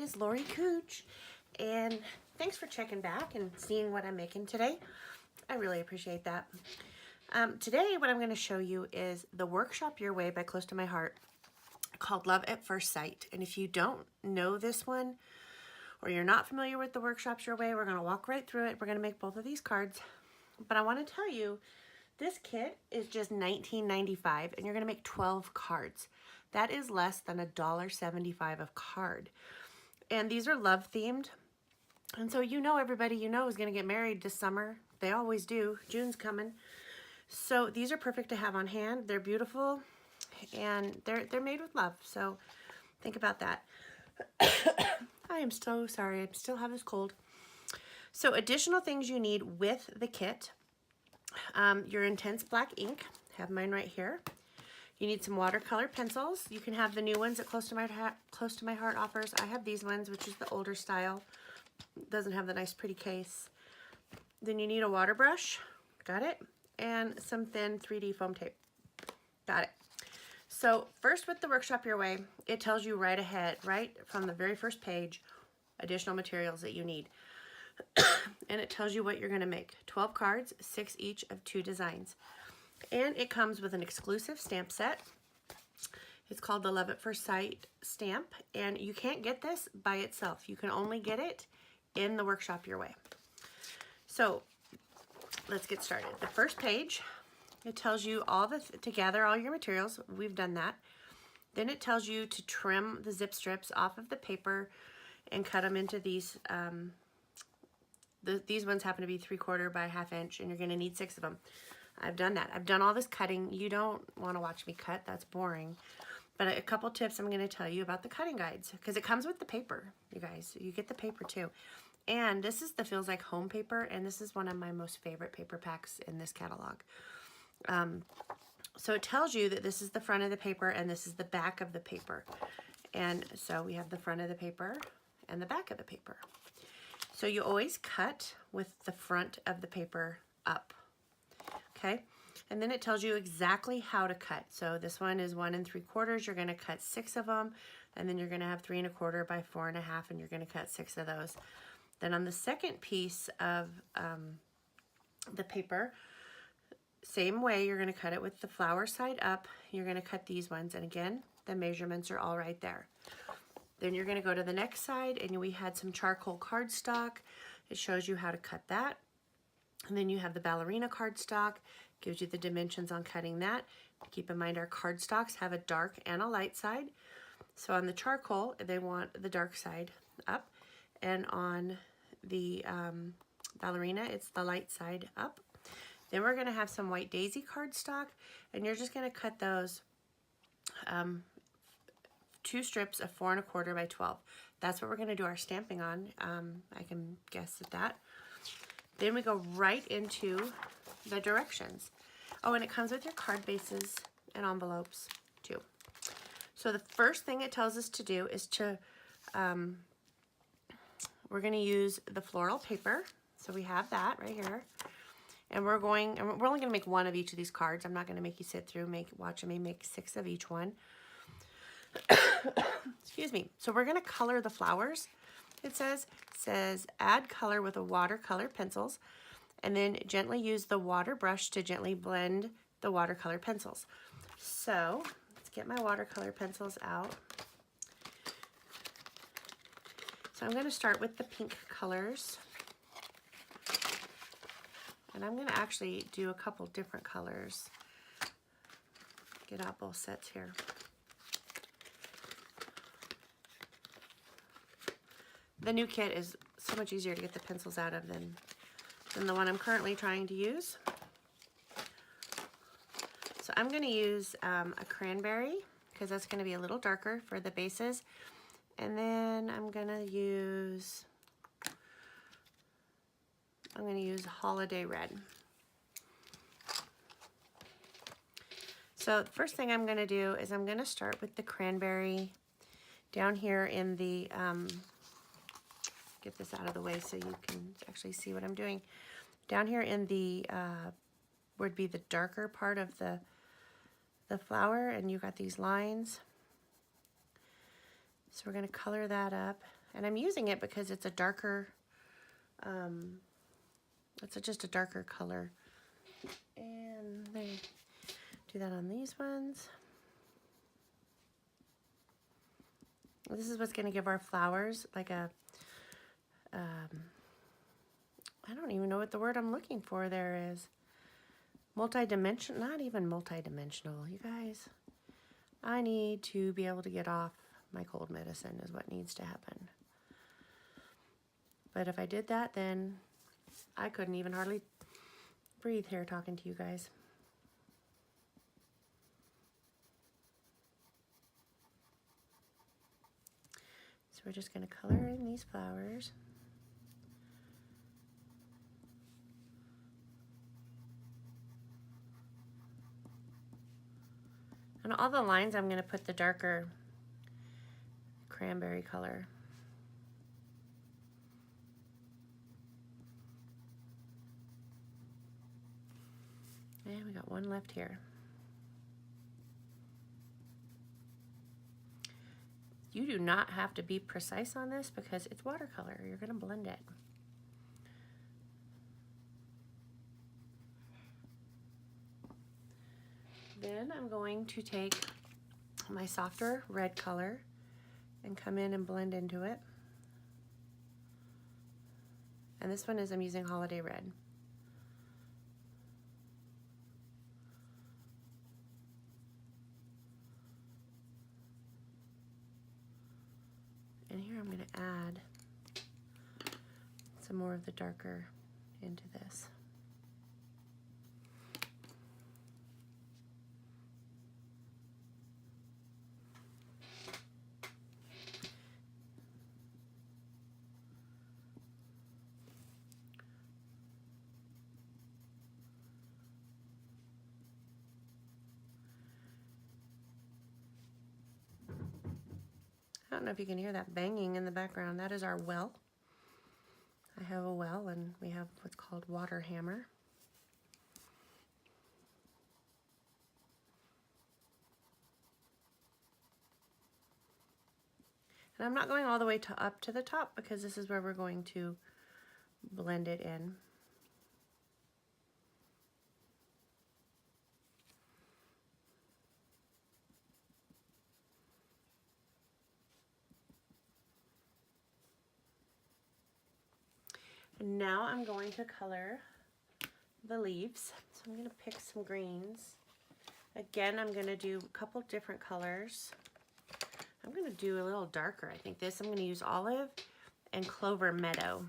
is Lori Cooch, and thanks for checking back and seeing what I'm making today. I really appreciate that. Today what I'm going to show you is the Workshop Your Way by Close to My Heart, called Love at First Sight. And if you don't know this one, or you're not familiar with the Workshops Your Way, we're going to walk right through it. We're going to make both of these cards. But I want to tell you, this kit is just $19.95, and you're going to make 12 cards. That is less than $1.75 a card. And these are love themed. And so you know everybody you know is going to get married this summer. They always do. June's coming. So these are perfect to have on hand. They're beautiful and they're made with love. So think about that. I am so sorry. I still have this cold. So additional things you need with the kit. Your intense black ink. Have mine right here. You need some watercolor pencils. You can have the new ones that Close to My Heart offers. I have these ones, which is the older style. It doesn't have the nice pretty case. Then you need a water brush. Got it. And some thin 3D foam tape. Got it. So first, with the Workshop Your Way, it tells you right ahead, right from the very first page, additional materials that you need. And it tells you what you're going to make. 12 cards, 6 each of 2 designs. And it comes with an exclusive stamp set. It's called the Love at First Sight stamp. And you can't get this by itself. You can only get it in the Workshop Your Way. So let's get started. The first page, it tells you to gather all your materials. We've done that. Then it tells you to trim the zip strips off of the paper and cut them into these. These ones happen to be 3/4 by 1/2 inch, and you're going to need 6 of them. I've done that. I've done all this cutting. You don't want to watch me cut. That's boring. But a couple tips I'm going to tell you about the cutting guides, because it comes with the paper, you guys. You get the paper too. And this is the Feels Like Home paper, and this is one of my most favorite paper packs in this catalog. So it tells you that this is the front of the paper and this is the back of the paper. And so we have the front of the paper and the back of the paper. So you always cut with the front of the paper up. Okay, and then it tells you exactly how to cut. So this one is 1 3/4. You're going to cut 6 of them, and then you're going to have 3 1/4 by 4 1/2, and you're going to cut 6 of those. Then on the second piece of the paper, same way, you're going to cut it with the flower side up. You're going to cut these ones, and again, the measurements are all right there. Then you're going to go to the next side, and we had some charcoal cardstock. It shows you how to cut that. And then you have the ballerina cardstock, gives you the dimensions on cutting that. Keep in mind our cardstocks have a dark and a light side. So on the charcoal, they want the dark side up. And on the ballerina, it's the light side up. Then we're going to have some white daisy cardstock, and you're just going to cut those 2 strips of 4 1/4 by 12. That's what we're going to do our stamping on. I can guess at that. Then we go right into the directions. Oh, and it comes with your card bases and envelopes too. So the first thing it tells us to do is to, we're going to use the floral paper. So we have that right here. And we're only going to make 1 of each of these cards. I'm not going to make you sit through, watch me make 6 of each one. Excuse me. So we're going to color the flowers. It says add color with a watercolor pencils, and then gently use the water brush to gently blend the watercolor pencils. So let's get my watercolor pencils out. So I'm going to start with the pink colors, and I'm going to actually do a couple different colors. Get out both sets here. The new kit is so much easier to get the pencils out of than the one I'm currently trying to use. So I'm going to use a cranberry, because that's going to be a little darker for the bases. And then I'm going to use Holiday Red. So the first thing I'm going to do is I'm going to start with the cranberry down here in the get this out of the way so you can actually see what I'm doing. Down here in the would be the darker part of the flower, and you got these lines. So we're going to color that up. And I'm using it because it's a darker, just a darker color. And then do that on these ones. This is what's going to give our flowers like a, I don't even know what the word I'm looking for there is. Multi-dimensional, not even multi-dimensional, you guys. I need to be able to get off my cold medicine is what needs to happen. But if I did that, then I couldn't even hardly breathe here talking to you guys. So we're just going to color in these flowers. On all the lines, I'm going to put the darker cranberry color. And we got one left here. You do not have to be precise on this because it's watercolor. You're going to blend it. Then I'm going to take my softer red color and come in and blend into it. And this one is, I'm using Holiday Red. And here I'm going to add some more of the darker into this. I don't know if you can hear that banging in the background. That is our well. I have a well and we have what's called water hammer. And I'm not going all the way up to the top because this is where we're going to blend it in. And now I'm going to color the leaves. So I'm going to pick some greens. Again, I'm going to do a couple different colors. I'm going to do a little darker. I think this, I'm going to use olive and clover meadow.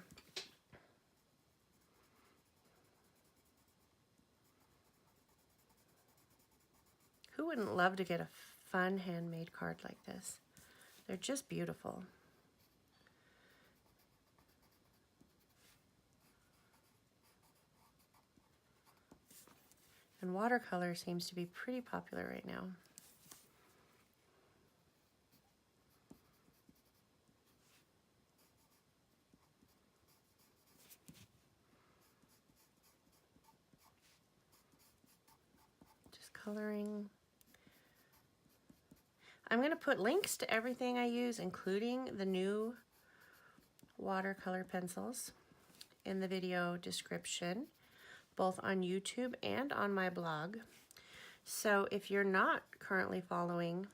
Who wouldn't love to get a fun handmade card like this? They're just beautiful. And watercolor seems to be pretty popular right now. Just coloring. I'm going to put links to everything I use, including the new watercolor pencils, in the video description, both on YouTube and on my blog. So if you're not currently following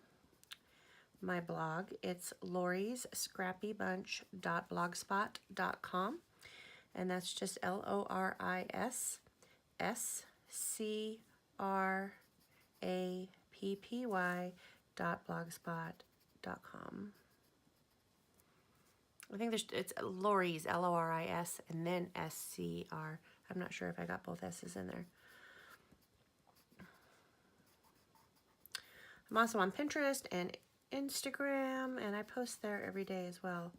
my blog, it's lorisscrappybunch.blogspot.com, and that's just LORISSCRAPPY.blogspot.com. I think it's Loris, L-O-R-I-S, and then S-C-R. I'm not sure if I got both S's in there. I'm also on Pinterest and Instagram, and I post there every day as well.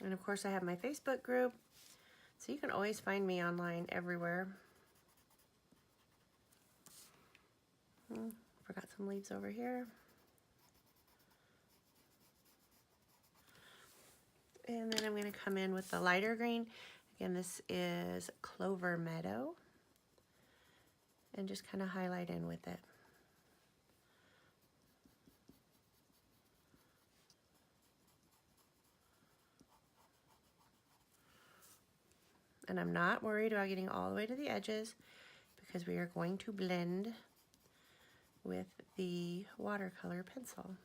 And of course I have my Facebook group, so you can always find me online everywhere. Forgot some leaves over here. And then I'm going to come in with the lighter green. Again, this is Clover Meadow. And just kind of highlight in with it. And I'm not worried about getting all the way to the edges because we are going to blend with the watercolor pencil.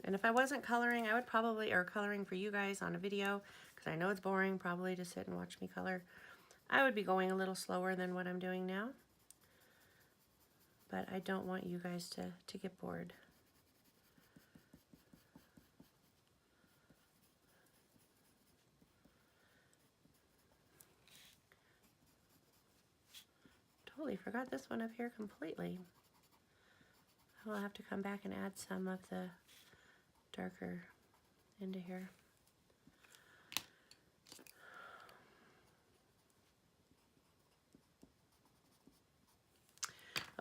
And if I wasn't coloring, I would probably, or coloring for you guys on a video, because I know it's boring probably to sit and watch me color, I would be going a little slower than what I'm doing now. But I don't want you guys to get bored. Totally forgot this one up here completely. I will have to come back and add some of the darker into here.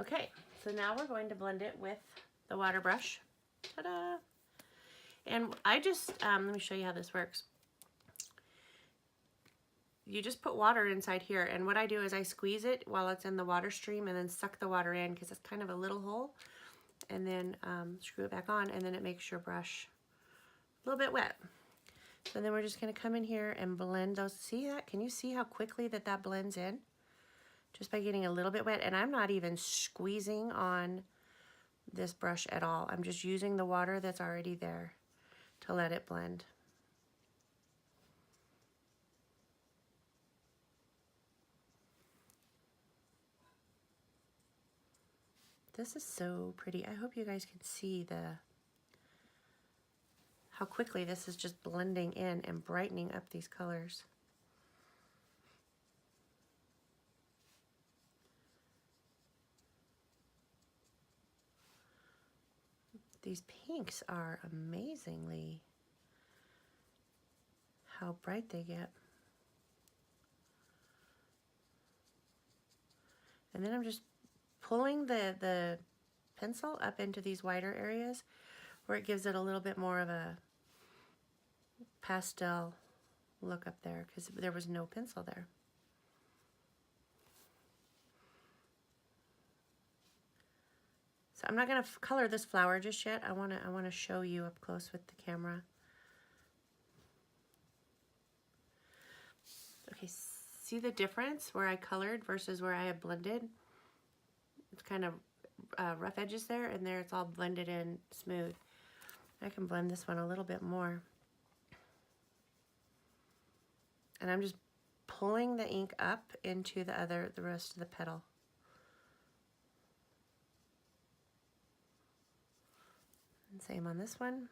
Okay, so now we're going to blend it with the water brush. Ta-da! And I just, let me show you how this works. You just put water inside here, and what I do is I squeeze it while it's in the water stream and then suck the water in because it's kind of a little hole, and then screw it back on, and then it makes your brush a little bit wet. So then we're just going to come in here and blend those. See that? Can you see how quickly that blends in? Just by getting a little bit wet, and I'm not even squeezing on this brush at all. I'm just using the water that's already there to let it blend. This is so pretty. I hope you guys can see how quickly this is just blending in and brightening up these colors. These pinks are amazingly how bright they get. And then I'm just pulling the pencil up into these wider areas where it gives it a little bit more of a pastel look up there because there was no pencil there. So I'm not going to color this flower just yet. I want to show you up close with the camera. Okay, see the difference where I colored versus where I had blended? It's kind of rough edges there, and there it's all blended in smooth. I can blend this one a little bit more. And I'm just pulling the ink up into the rest of the petal. And same on this one.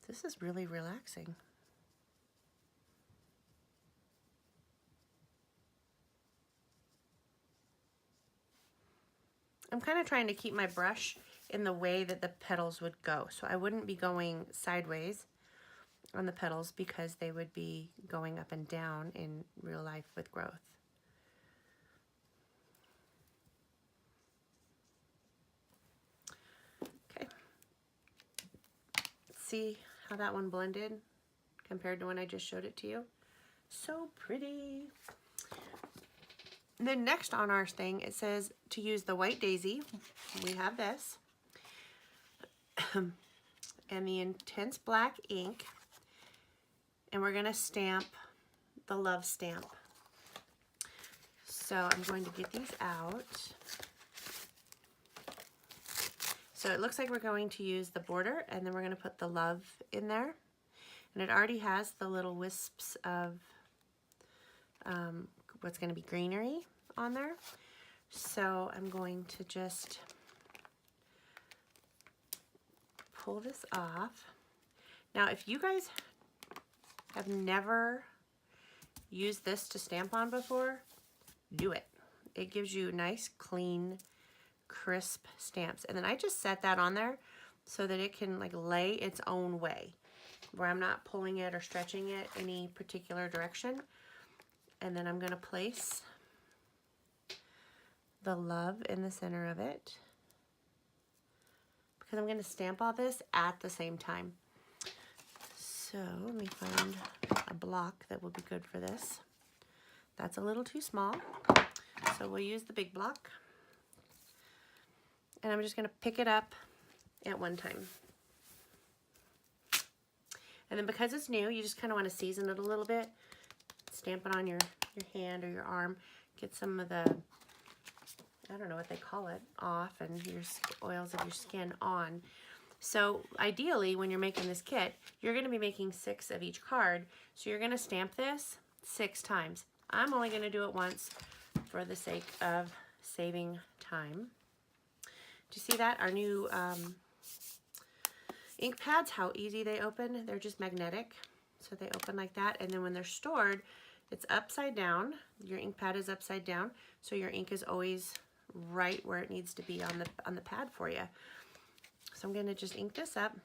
This is really relaxing. I'm kind of trying to keep my brush in the way that the petals would go. So I wouldn't be going sideways on the petals because they would be going up and down in real life with growth. Okay. See how that one blended compared to when I just showed it to you? So pretty. Then next on our thing, it says to use the white daisy. We have this. And the intense black ink. And we're going to stamp the love stamp. So I'm going to get these out. So it looks like we're going to use the border, and then we're going to put the love in there. And it already has the little wisps of what's going to be greenery on there. So I'm going to just pull this off. Now, if you guys have never used this to stamp on before, do it. It gives you nice, clean, crisp stamps. And then I just set that on there so that it can like lay its own way, where I'm not pulling it or stretching it any particular direction. And then I'm going to place the love in the center of it because I'm going to stamp all this at the same time. So let me find a block that will be good for this. That's a little too small, so we'll use the big block. And I'm just going to pick it up at one time. And then because it's new, you just kind of want to season it a little bit. Stamp it on your hand or your arm. Get some of the, I don't know what they call it, off, and your oils of your skin on. So ideally, when you're making this kit, you're going to be making 6 of each card. So you're going to stamp this 6 times. I'm only going to do it once for the sake of saving time. Do you see that? Our new ink pads, how easy they open. They're just magnetic. So they open like that. And then when they're stored, it's upside down. Your ink pad is upside down. So your ink is always right where it needs to be on the pad for you. So I'm going to just ink this up.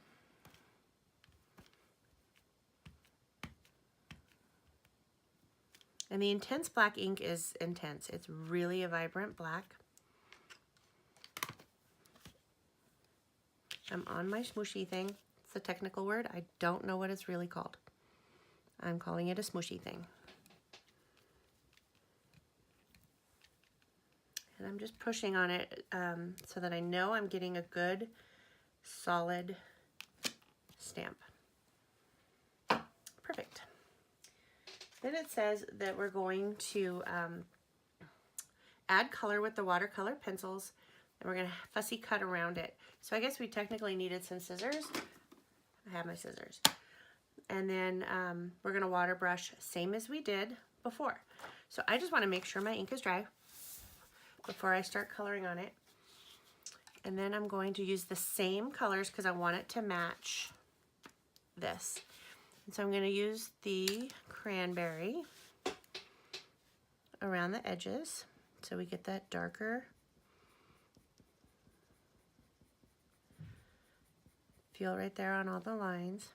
And the intense black ink is intense. It's really a vibrant black. I'm on my smooshy thing. It's a technical word. I don't know what it's really called. I'm calling it a smooshy thing. And I'm just pushing on it so that I know I'm getting a good, solid stamp. Perfect. Then it says that we're going to add color with the watercolor pencils, and we're going to fussy cut around it. So I guess we technically needed some scissors. I have my scissors. And then we're going to water brush same as we did before. So I just want to make sure my ink is dry before I start coloring on it. And then I'm going to use the same colors because I want it to match this. And so I'm going to use the cranberry around the edges so we get that darker feel right there on all the lines.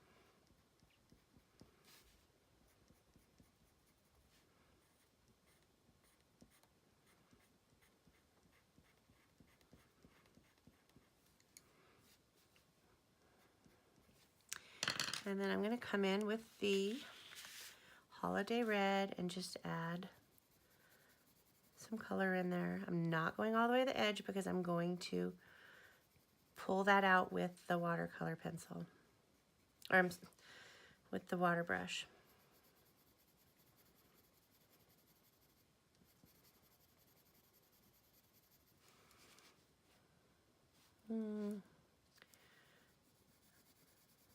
And then I'm going to come in with the Holiday Red and just add some color in there. I'm not going all the way to the edge because I'm going to pull that out with the watercolor pencil, or with the water brush.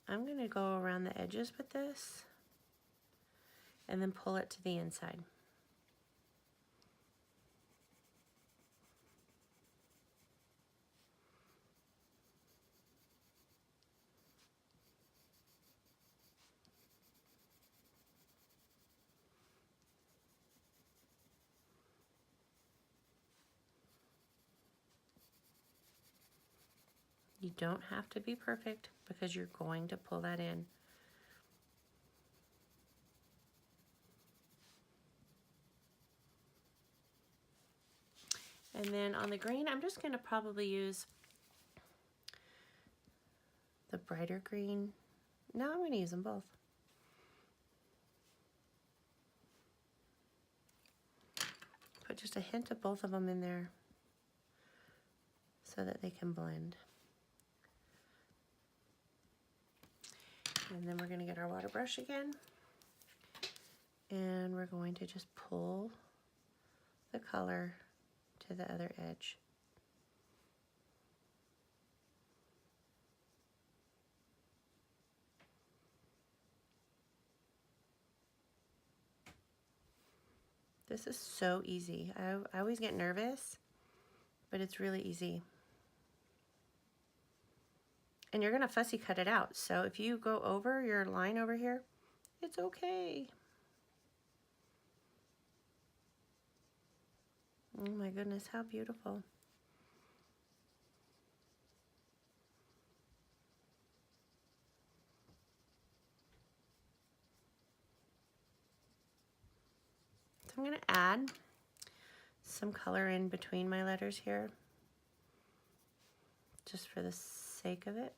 I'm going to go around the edges with this and then pull it to the inside. You don't have to be perfect because you're going to pull that in. And then on the green, I'm just going to probably use the brighter green. No, I'm going to use them both. Put just a hint of both of them in there so that they can blend. And then we're going to get our water brush again. And we're going to just pull the color to the other edge. This is so easy. I always get nervous, but it's really easy. And you're gonna fussy cut it out. So if you go over your line over here, it's okay. Oh my goodness, how beautiful. So I'm gonna add some color in between my letters here, just for the sake of it.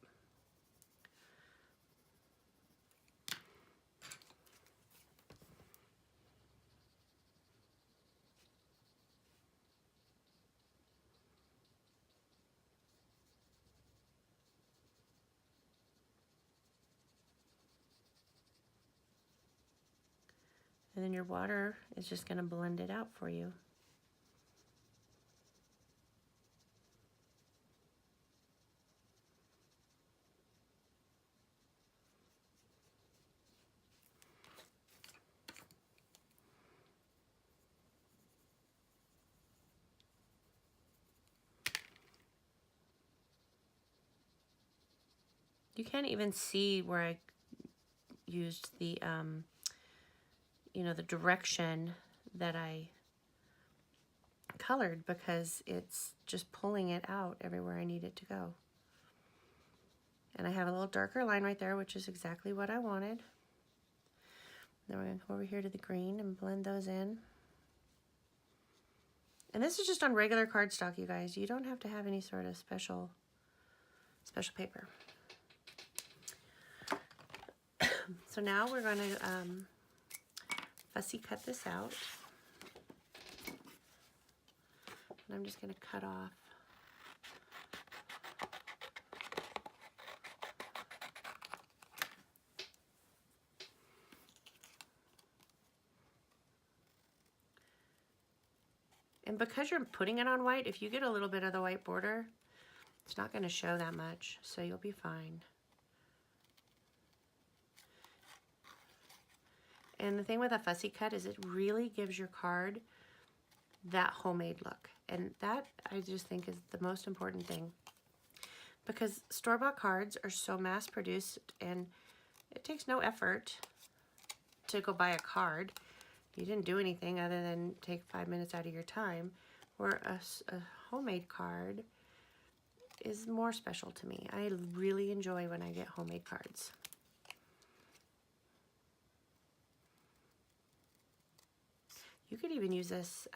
And then your water is just going to blend it out for you. You can't even see where I used the, you know, the direction that I colored, because it's just pulling it out everywhere I need it to go. And I have a little darker line right there, which is exactly what I wanted. Then we're going to come over here to the green and blend those in. And this is just on regular cardstock, you guys. You don't have to have any sort of special paper. So now we're going to fussy cut this out. And I'm just going to cut off and because you're putting it on white, if you get a little bit of the white border, it's not going to show that much, so you'll be fine. And the thing with a fussy cut is it really gives your card that homemade look. And that, I just think, is the most important thing. Because store-bought cards are so mass-produced, and it takes no effort to go buy a card. You didn't do anything other than take 5 minutes out of your time. Where a homemade card is more special to me. I really enjoy when I get homemade cards. You could even use this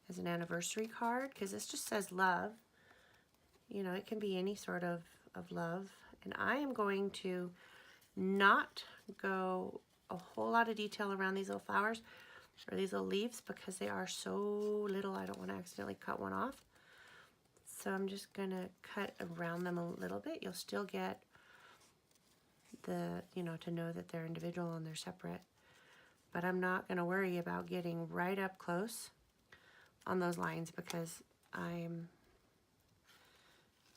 as an anniversary card, because this just says love. You know, it can be any sort of love. And I am going to not go a whole lot of detail around these little flowers or these little leaves, because they are so little. I don't want to accidentally cut one off. So I'm just going to cut around them a little bit. You'll still get the, you know, to know that they're individual and they're separate. But I'm not going to worry about getting right up close on those lines, because I'm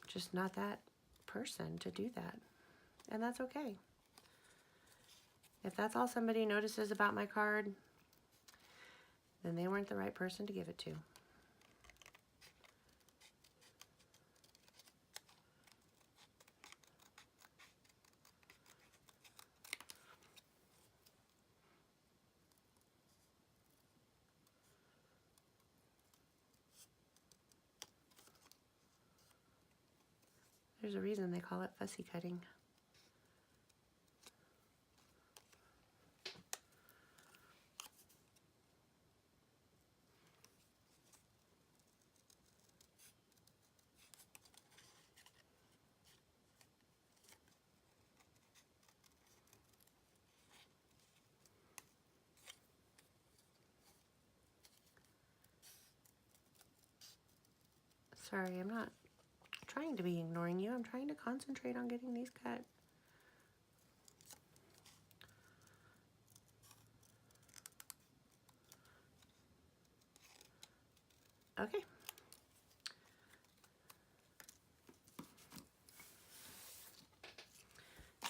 just not that person to do that. And that's okay. If that's all somebody notices about my card, then they weren't the right person to give it to. There's a reason they call it fussy cutting. Sorry, I'm not trying to be ignoring you. I'm trying to concentrate on getting these cut. Okay.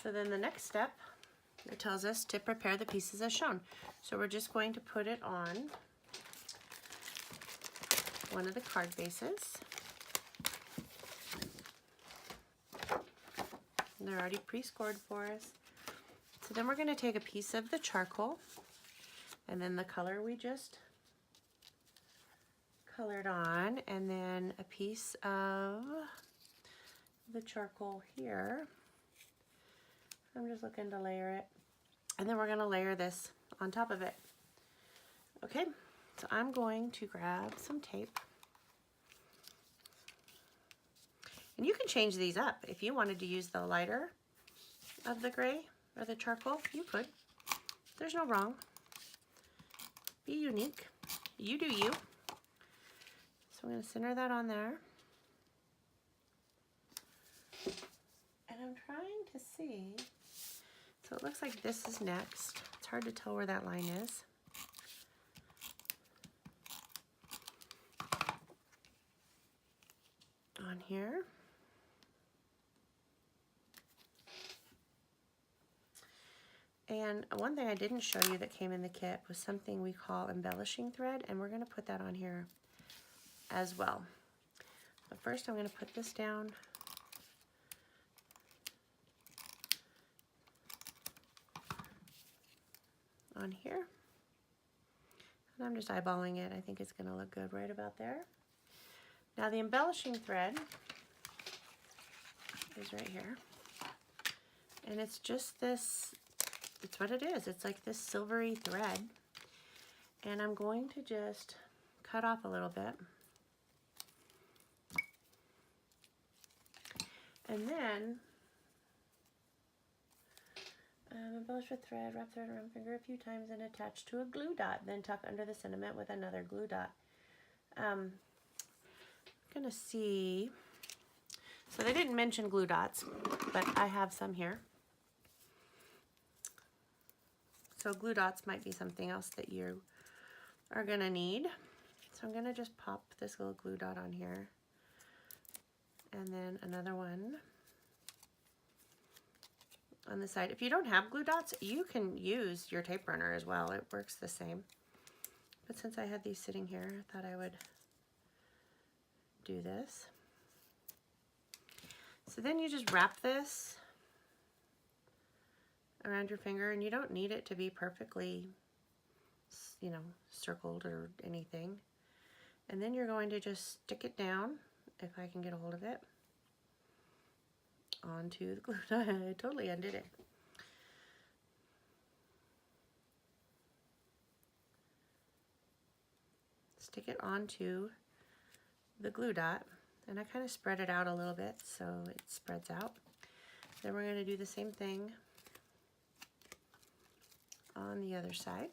So then the next step, it tells us to prepare the pieces as shown. So we're just going to put it on one of the card bases. And they're already pre-scored for us. So then we're going to take a piece of the charcoal, and then the color we just colored on, and then a piece of the charcoal here. I'm just looking to layer it. And then we're going to layer this on top of it. Okay, So I'm going to grab some tape. And you can change these up. If you wanted to use the lighter of the gray or the charcoal, you could. There's no wrong. Be unique. You do you. So I'm going to center that on there. And I'm trying to see. So it looks like this is next. It's hard to tell where that line is. On here. And one thing I didn't show you that came in the kit was something we call embellishing thread, and we're going to put that on here as well. But first I'm going to put this down. On here. And I'm just eyeballing it. I think it's going to look good right about there. Now the embellishing thread is right here. And it's just this, it's what it is. It's like this silvery thread. And I'm going to just cut off a little bit. And then embellish with thread, wrap thread around finger a few times and attach to a glue dot. Then tuck under the sentiment with another glue dot. I'm gonna see, so they didn't mention glue dots, but I have some here. So glue dots might be something else that you are gonna need. So I'm gonna just pop this little glue dot on here. And then another one on the side. If you don't have glue dots, you can use your tape runner as well. It works the same. But since I had these sitting here, I thought I would do this. So then you just wrap this around your finger, and you don't need it to be perfectly, you know, circled or anything. And then you're going to just stick it down, if I can get a hold of it, onto the glue dot. I totally undid it. Stick it onto the glue dot, and I kind of spread it out a little bit so it spreads out. Then we're going to do the same thing on the other side.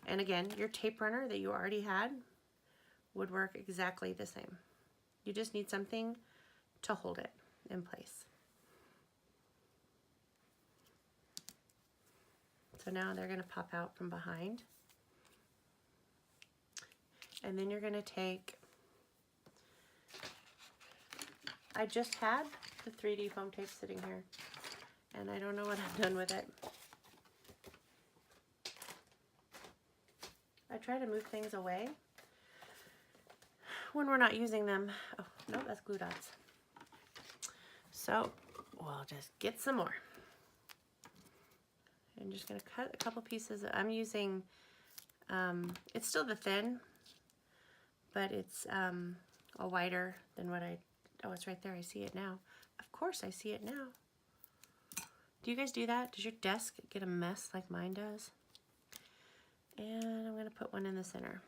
And again, your tape runner that you already had would work exactly the same. You just need something to hold it in place. So now they're going to pop out from behind. And then you're going to take, I just had the 3D foam tape sitting here, and I don't know what I've done with it. I try to move things away when we're not using them. Oh, no, that's glue dots. So we'll just get some more. I'm just going to cut a couple pieces. I'm using, it's still the thin, but it's a wider than what oh, it's right there. I see it now. Of course I see it now. Do you guys do that? Does your desk get a mess like mine does? And I'm going to put one in the center.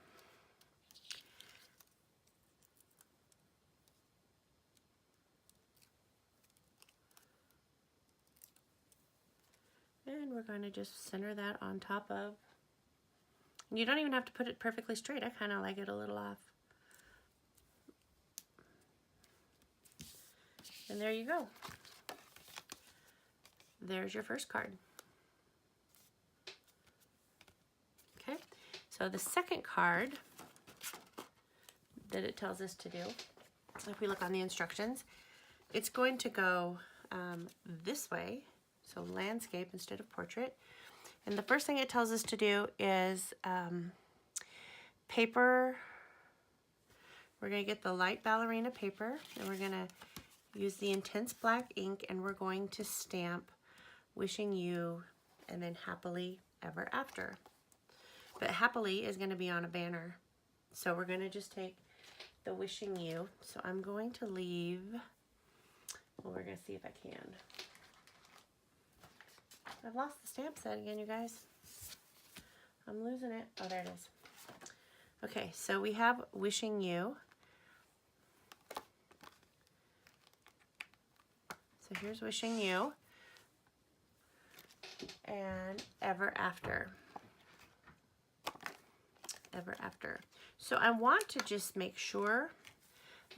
And we're going to just center that on top of, and you don't even have to put it perfectly straight. I kind of like it a little off. And there you go. There's your first card. Okay, so the second card that it tells us to do, if we look on the instructions, it's going to go this way, so landscape instead of portrait. And the first thing it tells us to do is paper. We're going to get the light ballerina paper, and we're going to use the intense black ink, and we're going to stamp wishing you and then happily ever after. But happily is going to be on a banner. So we're going to just take the wishing you. So I'm going to leave, well, we're going to see if I can. I've lost the stamp set again, you guys. I'm losing it. Oh, there it is. Okay, so we have Wishing You. So here's Wishing You. And Ever After. Ever After. So I want to just make sure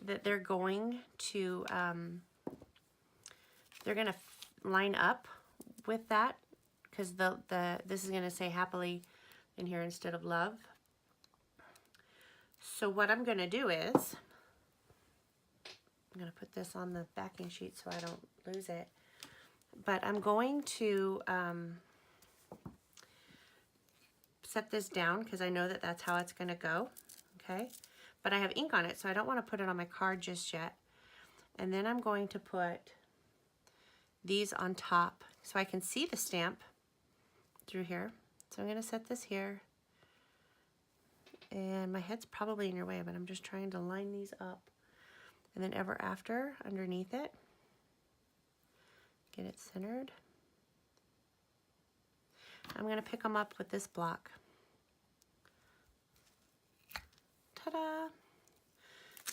that they're going to line up with that, because this is going to say happily in here instead of love. So what I'm going to do is I'm going to put this on the backing sheet so I don't lose it. But I'm going to set this down because I know that that's how it's going to go. Okay, but I have ink on it, so I don't want to put it on my card just yet. And then I'm going to put these on top so I can see the stamp through here. So I'm going to set this here. And my head's probably in your way, but I'm just trying to line these up. And then Ever After underneath it. Get it centered. I'm going to pick them up with this block. Ta-da!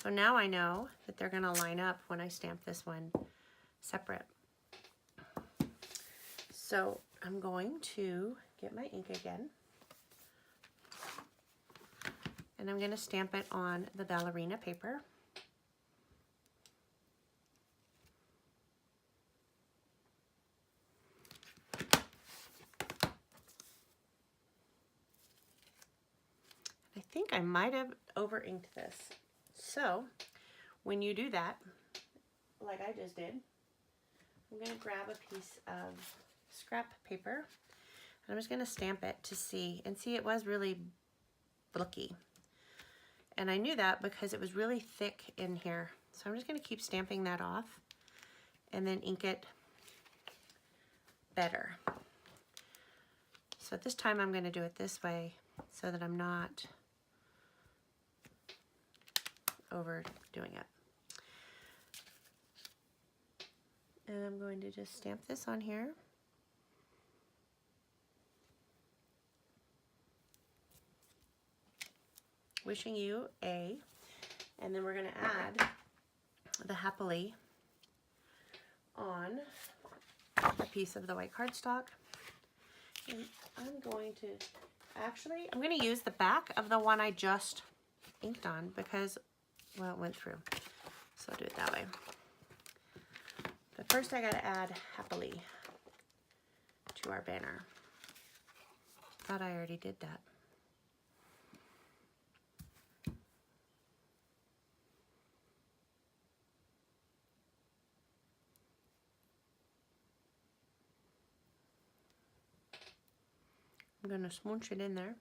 So now I know that they're going to line up when I stamp this one separate. So I'm going to get my ink again. And I'm going to stamp it on the ballerina paper. I think I might have over inked this. So when you do that, like I just did, I'm going to grab a piece of scrap paper and I'm just going to stamp it to see. And see, it was really bulky. And I knew that because it was really thick in here. So I'm just going to keep stamping that off and then ink it better. So this time I'm going to do it this way so that I'm not overdoing it. And I'm going to just stamp this on here. Wishing You A. And then we're going to add the happily on a piece of the white cardstock. And I'm going to use the back of the one I just inked on because, well, it went through. So I'll do it that way. But first I got to add happily to our banner. Thought I already did that. I'm going to smooch it in there.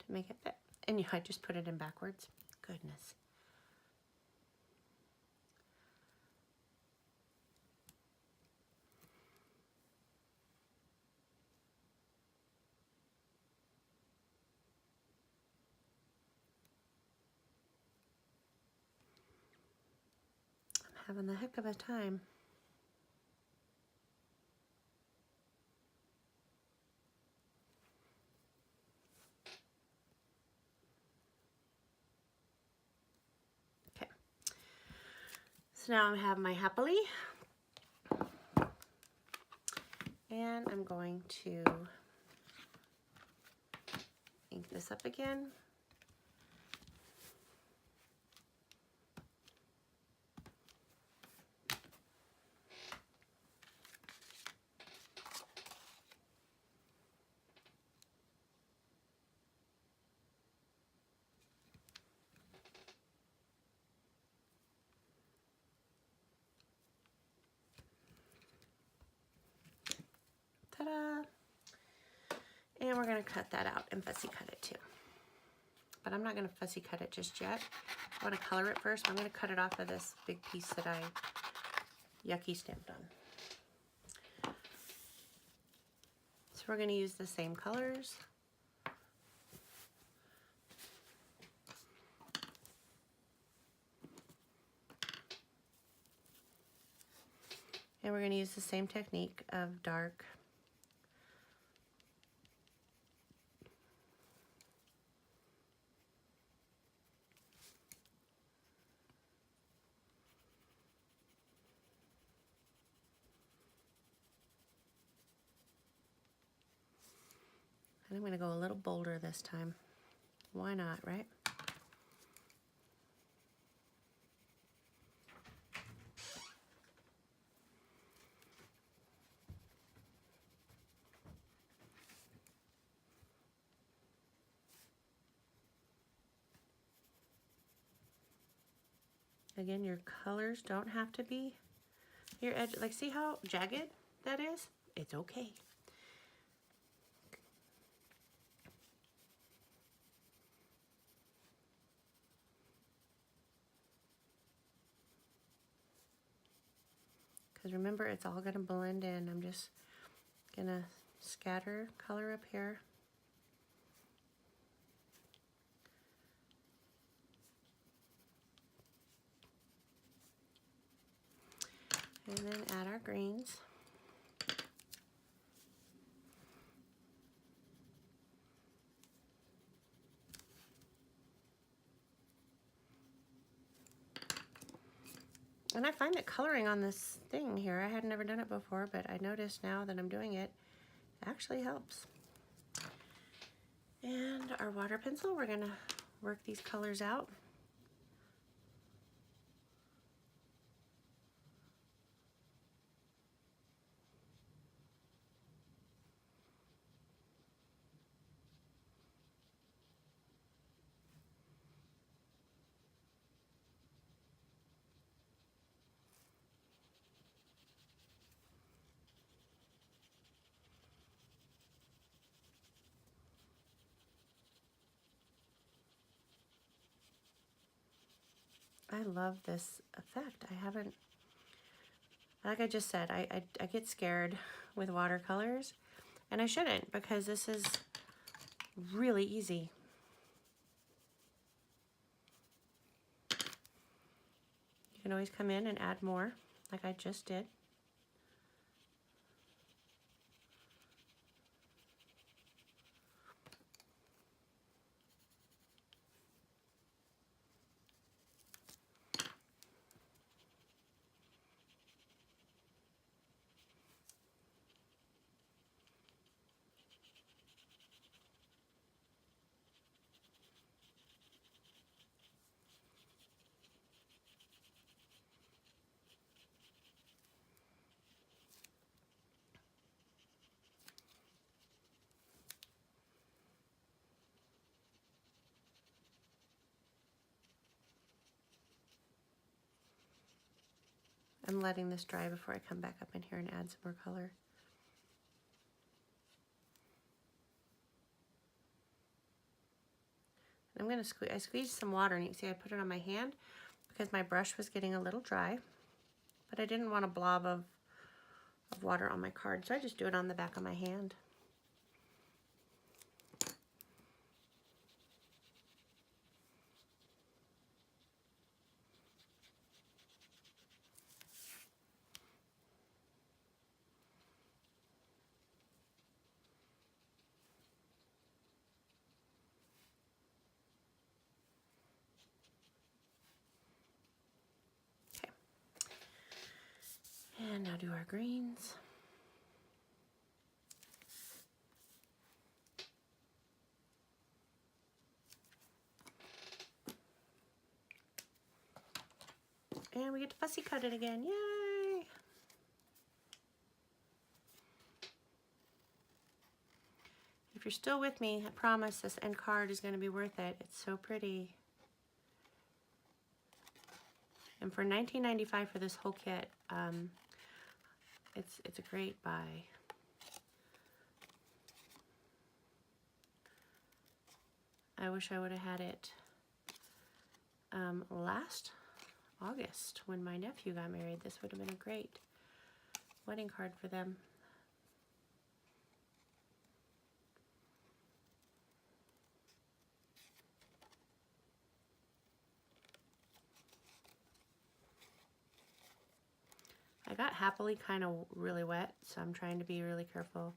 To make it fit. And yeah, I just put it in backwards. Goodness. I'm having the heck of a time. Okay. So now I have my happily. And I'm going to ink this up again. Ta-da! And we're going to cut that out and fussy cut it too. But I'm not going to fussy cut it just yet. I want to color it first. I'm going to cut it off of this big piece that I yucky stamped on. So we're going to use the same colors. And we're going to use the same technique of dark. And I'm going to go a little bolder this time. Why not, right? Again, your colors don't have to be your edge. Like, see how jagged that is? It's okay. Because remember, it's all going to blend in. I'm just going to scatter color up here. And then add our greens. And I find that coloring on this thing here, I had never done it before, but I noticed now that I'm doing it, actually helps. And our water pencil, we're gonna work these colors out. I love this effect. I haven't, like I just said, I get scared with watercolors, and I shouldn't, because this is really easy. You can always come in and add more, like I just did. I'm letting this dry before I come back up in here and add some more color. I'm going to squeeze, I squeezed some water, and you can see I put it on my hand because my brush was getting a little dry, but I didn't want a blob of water on my card, so I just do it on the back of my hand. And now do our greens. And we get to fussy cut it again, yay! If you're still with me, I promise this end card is going to be worth it. It's so pretty. And for $19.95 for this whole kit, it's a great buy. I wish I would have had it last August when my nephew got married. This would have been a great wedding card for them. I got Happily kind of really wet, so I'm trying to be really careful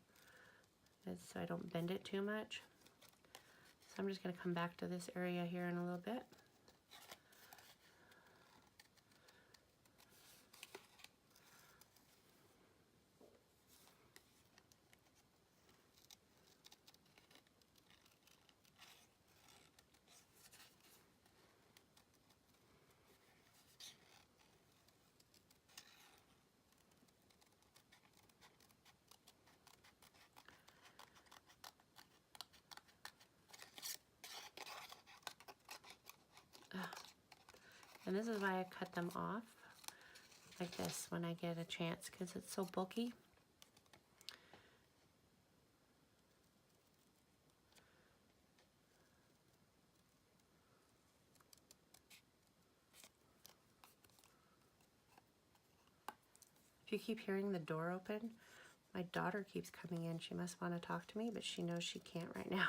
so I don't bend it too much. So I'm just going to come back to this area here in a little bit. And this is why I cut them off like this when I get a chance, because it's so bulky. If you keep hearing the door open, my daughter keeps coming in. She must want to talk to me, but she knows she can't right now.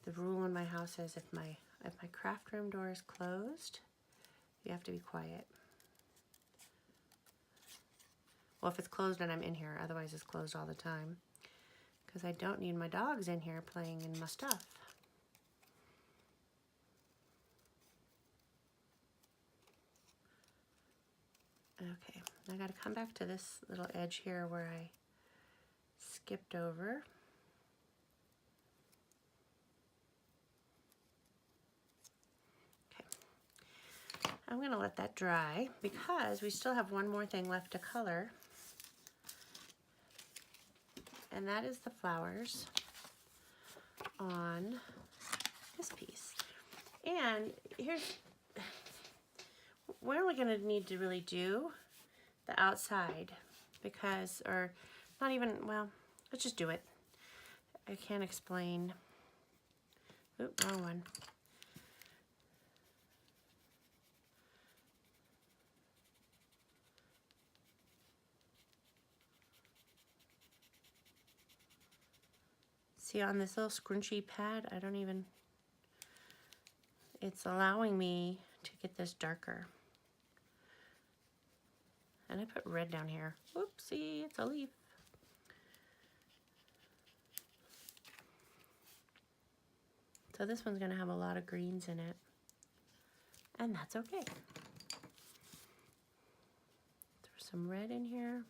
The rule in my house is if my craft room door is closed, you have to be quiet. Well, if it's closed and I'm in here, otherwise it's closed all the time, because I don't need my dogs in here playing in my stuff. Okay, I got to come back to this little edge here where I skipped over. Okay, I'm going to let that dry because we still have one more thing left to color, and that is the flowers on this piece. And we're only going to need to really do the outside because, or not even, well, let's just do it. I can't explain. Oop, wrong one. See on this little scrunchy pad, it's allowing me to get this darker. And I put red down here. Oopsie, it's a leaf. So this one's gonna have a lot of greens in it. And that's okay. Throw some red in here.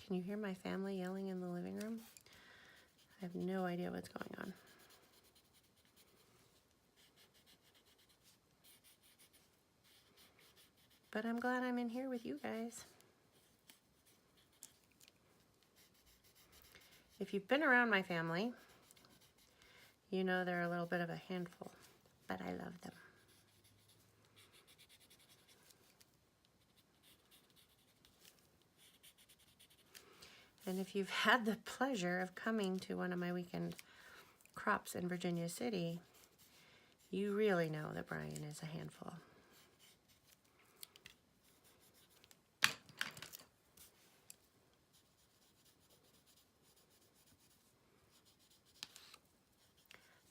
Can you hear my family yelling in the living room? I have no idea what's going on. But I'm glad I'm in here with you guys. If you've been around my family, you know they're a little bit of a handful, but I love them. And if you've had the pleasure of coming to one of my weekend crops in Virginia City, you really know that Brian is a handful.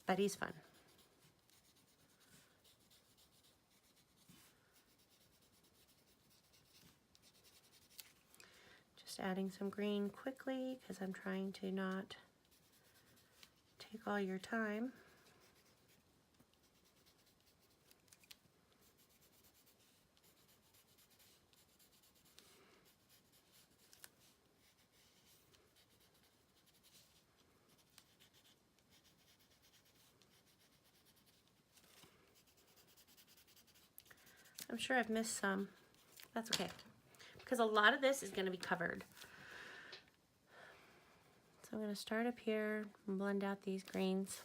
But he's fun. Just adding some green quickly because I'm trying to not take all your time. I'm sure I've missed some. That's okay, because a lot of this is going to be covered. So I'm going to start up here and blend out these greens.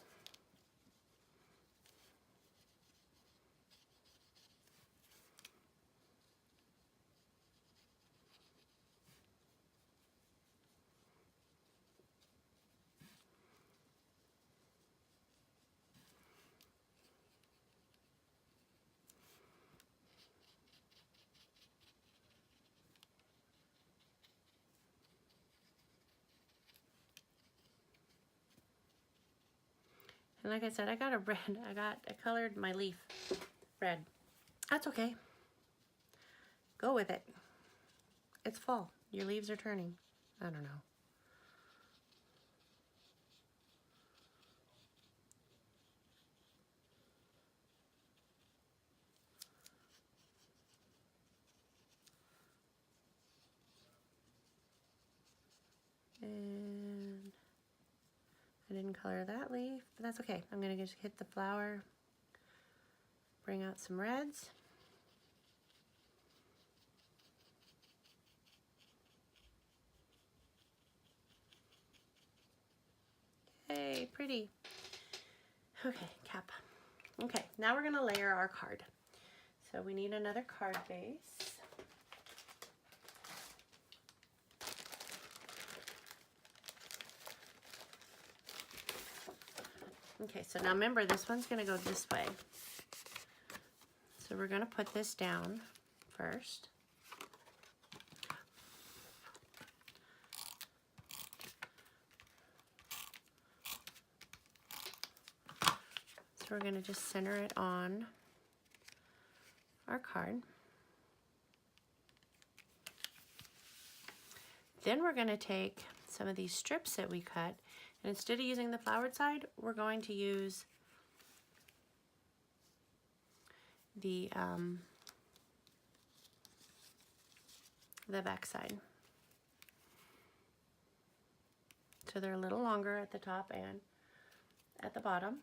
And like I said, I got a red, I colored my leaf red. That's okay. Go with it. It's fall. Your leaves are turning. I don't know. And I didn't color that leaf, but that's okay. I'm gonna just hit the flower, bring out some reds. Hey, pretty. Okay, cap. Okay, now we're gonna layer our card. So we need another card base. Okay, so now remember, this one's gonna go this way. So we're gonna put this down first. So we're gonna just center it on our card. Then we're gonna take some of these strips that we cut, and instead of using the flowered side, we're going to use the back side. So they're a little longer at the top and at the bottom.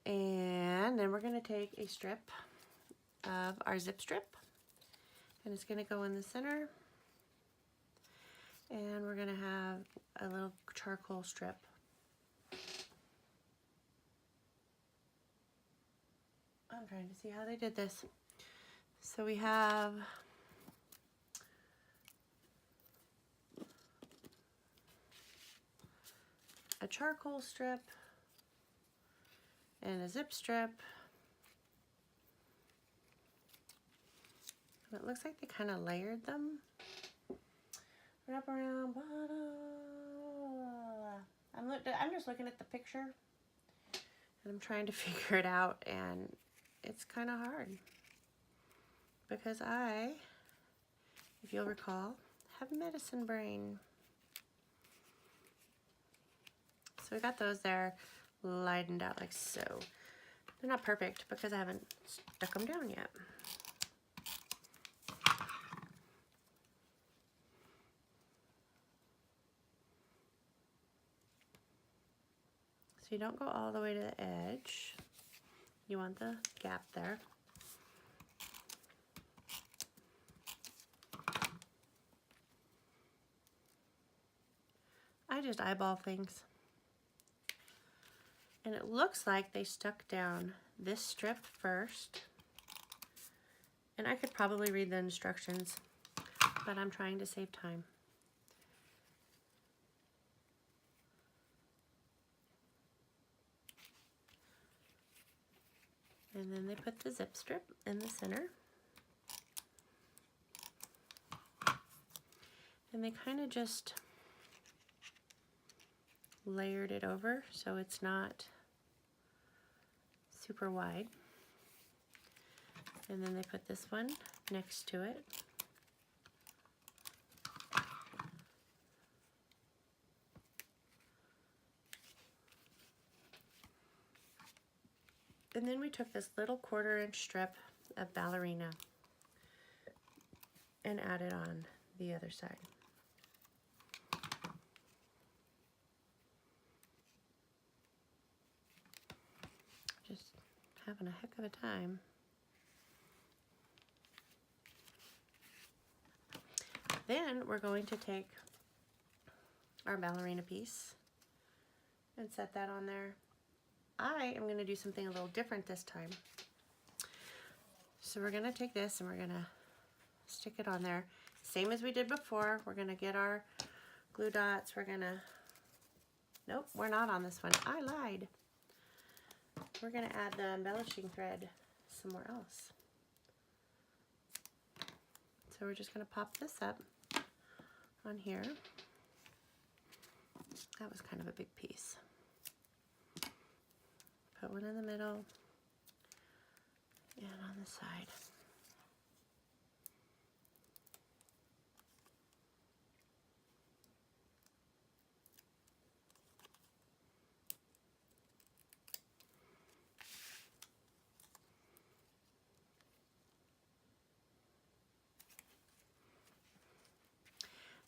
And then we're going to take a strip of our zip strip, and it's going to go in the center. And we're going to have a little charcoal strip. I'm trying to see how they did this. So we have a charcoal strip and a zip strip. And it looks like they kind of layered them. Wrap around, I'm just looking at the picture and I'm trying to figure it out, and it's kind of hard because I, if you'll recall, have medicine brain. So we got those there lightened out like so. They're not perfect because I haven't stuck them down yet. So you don't go all the way to the edge. You want the gap there. I just eyeball things. And it looks like they stuck down this strip first. And I could probably read the instructions, but I'm trying to save time. And then they put the zip strip in the center. And they kind of just layered it over so it's not super wide. And then they put this one next to it. And then we took this little 1/4 inch strip of ballerina and added on the other side. Just having a heck of a time. Then we're going to take our ballerina piece and set that on there. I am going to do something a little different this time. So we're going to take this and we're going to stick it on there. Same as we did before. We're going to get our glue dots. We're going to, nope, we're not on this one. I lied. We're going to add the embellishing thread somewhere else. So we're just going to pop this up on here. That was kind of a big piece. one in the middle and on the side.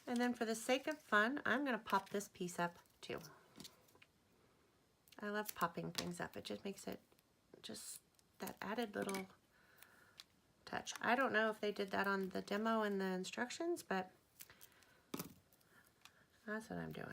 And then for the sake of fun, I'm going to pop this piece up too. I love popping things up. It just makes it just that added little touch. I don't know if they did that on the demo and the instructions, but that's what I'm doing.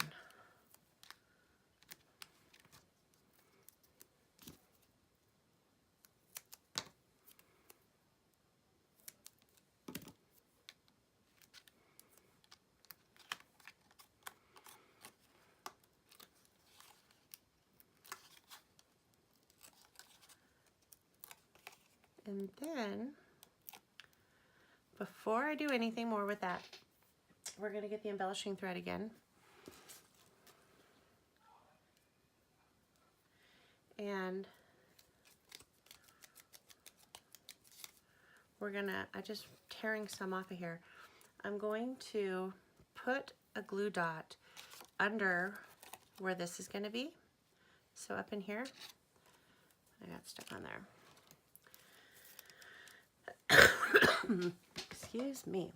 And then, before I do anything more with that, we're going to get the embellishing thread again. And we're going to, I'm just tearing some off of here. I'm going to put a glue dot under where this is going to be. So up in here, I got stuck on there. Excuse me.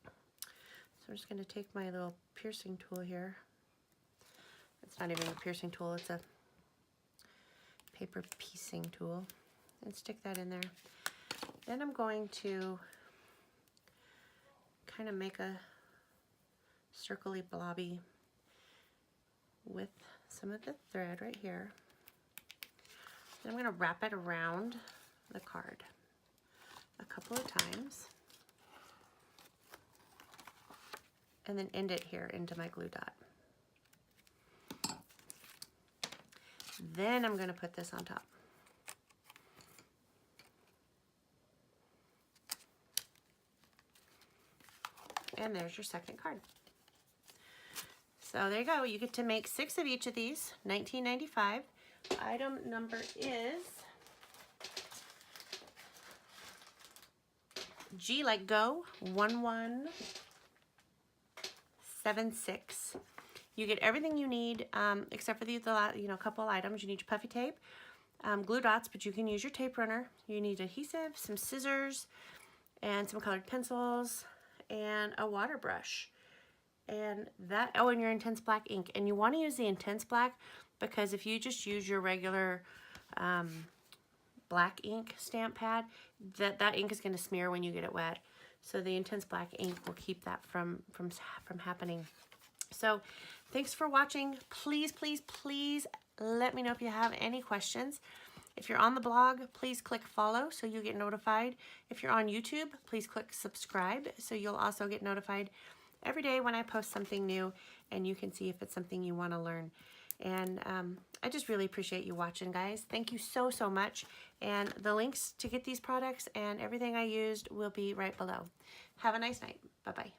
So I'm just going to take my little piercing tool here. It's not even a piercing tool, it's a paper piecing tool, and stick that in there. Then I'm going to kind of make a circly blobby with some of the thread right here. Then I'm going to wrap it around the card a couple of times, and then end it here into my glue dot. Then I'm going to put this on top. And there's your second card. So there you go. You get to make 6 of each of these, $19.95. Item number is G like go, 1176. You get everything you need except for these, couple items. You need your puffy tape, glue dots, but you can use your tape runner. You need adhesive, some scissors, and some colored pencils, and a water brush. And that, oh, and your intense black ink. And you want to use the intense black because if you just use your regular black ink stamp pad, that ink is going to smear when you get it wet. So the intense black ink will keep that from happening. So thanks for watching. Please, please, please let me know if you have any questions. If you're on the blog, please click follow so you get notified. If you're on YouTube, please click subscribe so you'll also get notified every day when I post something new, and you can see if it's something you want to learn. And I just really appreciate you watching, guys. Thank you so, so much. And the links to get these products and everything I used will be right below. Have a nice night. Bye-bye.